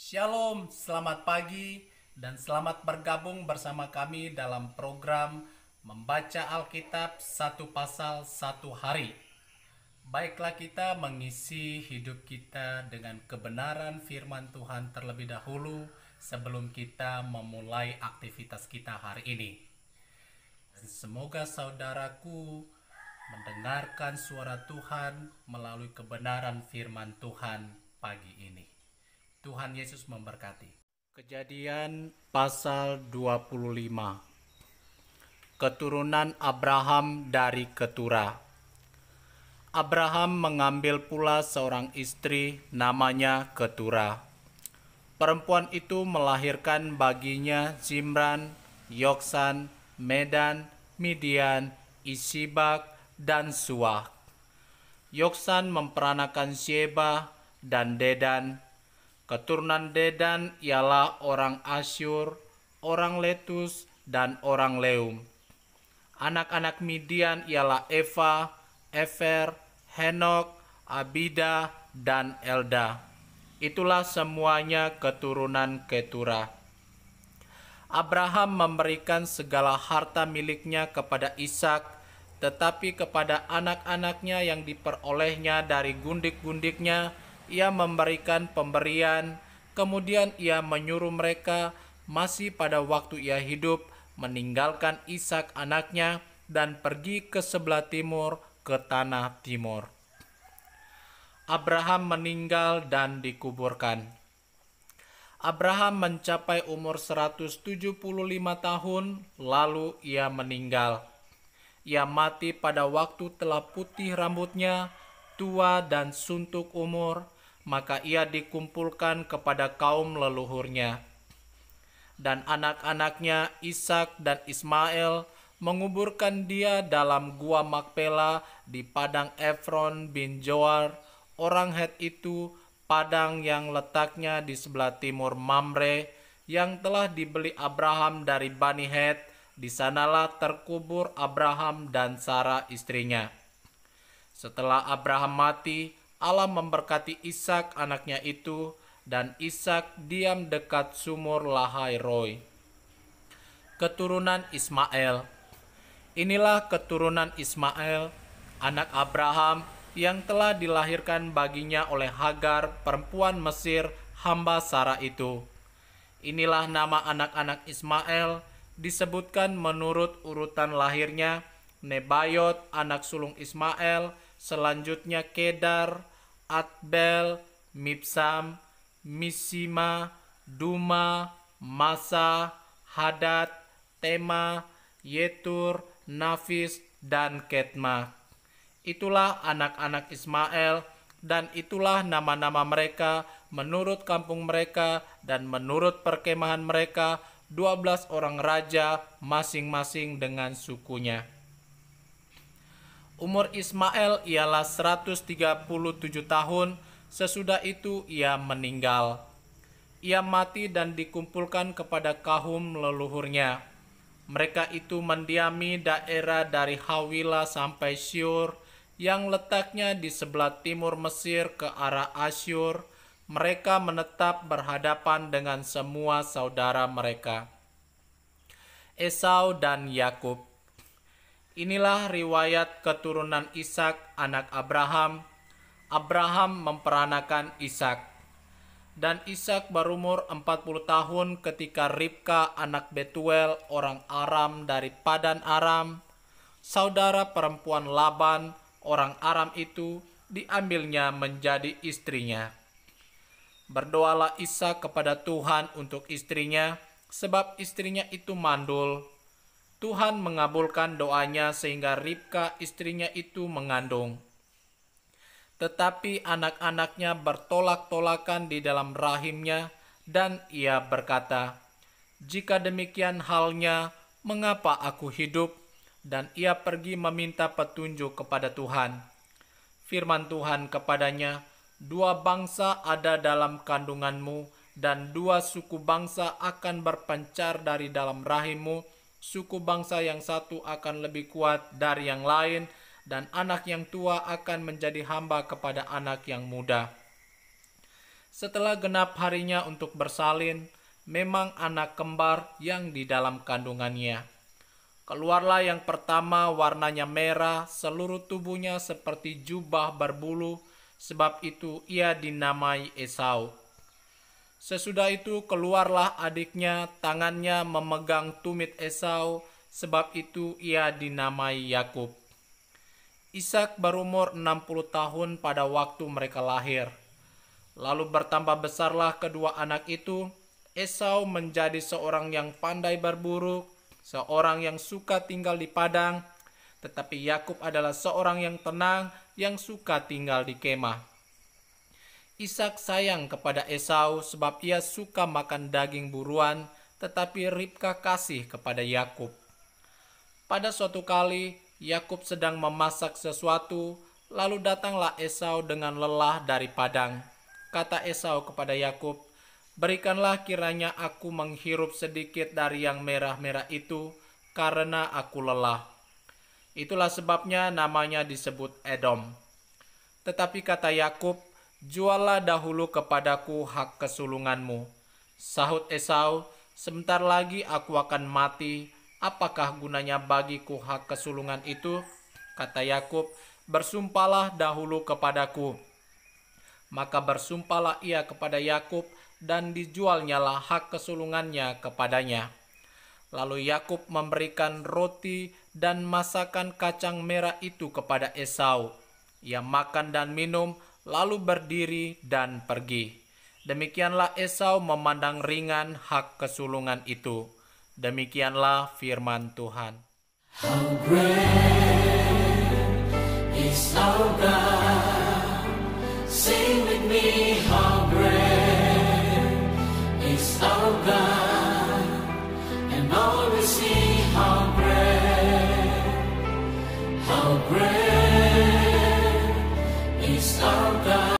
Shalom, selamat pagi dan selamat bergabung bersama kami dalam program Membaca Alkitab satu pasal satu hari. Baiklah kita mengisi hidup kita dengan kebenaran firman Tuhan terlebih dahulu sebelum kita memulai aktivitas kita hari ini. Dan semoga saudaraku mendengarkan suara Tuhan melalui kebenaran firman Tuhan pagi ini. Tuhan Yesus memberkati. Kejadian pasal 25. Keturunan Abraham dari Ketura. Abraham mengambil pula seorang istri namanya Ketura. Perempuan itu melahirkan baginya Zimran, Yoksan, Medan, Midian, Isibak, dan Suah. Yoksan memperanakan Sheba dan Dedan. Keturunan Dedan ialah orang Asyur, orang Letus, dan orang Leum. Anak-anak Midian ialah Eva, Efer, Henok, Abida, dan Elda. Itulah semuanya keturunan Ketura. Abraham memberikan segala harta miliknya kepada Ishak, tetapi kepada anak-anaknya yang diperolehnya dari gundik-gundiknya, ia memberikan pemberian. Kemudian ia menyuruh mereka masih pada waktu ia hidup meninggalkan Ishak anaknya dan pergi ke sebelah timur, ke tanah timur. Abraham meninggal dan dikuburkan. Abraham mencapai umur 175 tahun, lalu ia meninggal. Ia mati pada waktu telah putih rambutnya, tua dan suntuk umur, maka ia dikumpulkan kepada kaum leluhurnya. Dan anak-anaknya Ishak dan Ismail menguburkan dia dalam gua Makpela di padang Efron bin Joar, orang Het itu, padang yang letaknya di sebelah timur Mamre, yang telah dibeli Abraham dari Bani Het. Di sanalah terkubur Abraham dan Sarah istrinya. Setelah Abraham mati, Allah memberkati Ishak anaknya itu, dan Ishak diam dekat sumur Lahai Roi. Keturunan Ismail. Inilah keturunan Ismail, anak Abraham, yang telah dilahirkan baginya oleh Hagar, perempuan Mesir, hamba Sarah itu. Inilah nama anak-anak Ismail, disebutkan menurut urutan lahirnya: Nebayot, anak sulung Ismail, selanjutnya Kedar, Adbel, Mibsam, Misima, Duma, Masa, Hadad, Tema, Yetur, Nafis, dan Ketma. Itulah anak-anak Ismail, dan itulah nama-nama mereka menurut kampung mereka dan menurut perkemahan mereka, 12 orang raja masing-masing dengan sukunya. Umur Ismail ialah 137 tahun, sesudah itu ia meninggal. Ia mati dan dikumpulkan kepada kaum leluhurnya. Mereka itu mendiami daerah dari Hawila sampai Syur, yang letaknya di sebelah timur Mesir ke arah Asyur. Mereka menetap berhadapan dengan semua saudara mereka. Esau dan Yakub. Inilah riwayat keturunan Ishak anak Abraham. Abraham memperanakan Ishak. Dan Ishak berumur 40 tahun ketika Ribka anak Betuel orang Aram dari Padan Aram, saudara perempuan Laban orang Aram itu, diambilnya menjadi istrinya. Berdoalah Ishak kepada Tuhan untuk istrinya, sebab istrinya itu mandul. Tuhan mengabulkan doanya sehingga Ribka istrinya itu mengandung. Tetapi anak-anaknya bertolak-tolakan di dalam rahimnya, dan ia berkata, "Jika demikian halnya, mengapa aku hidup?" Dan ia pergi meminta petunjuk kepada Tuhan. Firman Tuhan kepadanya, "Dua bangsa ada dalam kandunganmu, dan dua suku bangsa akan berpencar dari dalam rahimmu. Suku bangsa yang satu akan lebih kuat dari yang lain, dan anak yang tua akan menjadi hamba kepada anak yang muda. Setelah genap harinya untuk bersalin, memang anak kembar yang di dalam kandungannya. Keluarlah yang pertama, warnanya merah, seluruh tubuhnya seperti jubah berbulu, sebab itu ia dinamai Esau. Sesudah itu keluarlah adiknya, tangannya memegang tumit Esau, sebab itu ia dinamai Yakub. Ishak berumur 60 tahun pada waktu mereka lahir. Lalu bertambah besarlah kedua anak itu. Esau menjadi seorang yang pandai berburu, seorang yang suka tinggal di padang, tetapi Yakub adalah seorang yang tenang, yang suka tinggal di kemah. Ishak sayang kepada Esau sebab ia suka makan daging buruan, tetapi Ribka kasih kepada Yakub. Pada suatu kali, Yakub sedang memasak sesuatu, lalu datanglah Esau dengan lelah dari padang. Kata Esau kepada Yakub, "Berikanlah kiranya aku menghirup sedikit dari yang merah-merah itu, karena aku lelah." Itulah sebabnya namanya disebut Edom. Tetapi kata Yakub, "Juallah dahulu kepadaku hak kesulunganmu." Sahut Esau, "Sebentar lagi aku akan mati. Apakah gunanya bagiku hak kesulungan itu?" Kata Yakub, "Bersumpahlah dahulu kepadaku." Maka bersumpahlah ia kepada Yakub, dan dijualnyalah hak kesulungannya kepadanya. Lalu Yakub memberikan roti dan masakan kacang merah itu kepada Esau. Ia makan dan minum, lalu berdiri dan pergi. Demikianlah Esau memandang ringan hak kesulungan itu. Demikianlah firman Tuhan. How great is our God. Sing with me, how great is our God. And all will see how great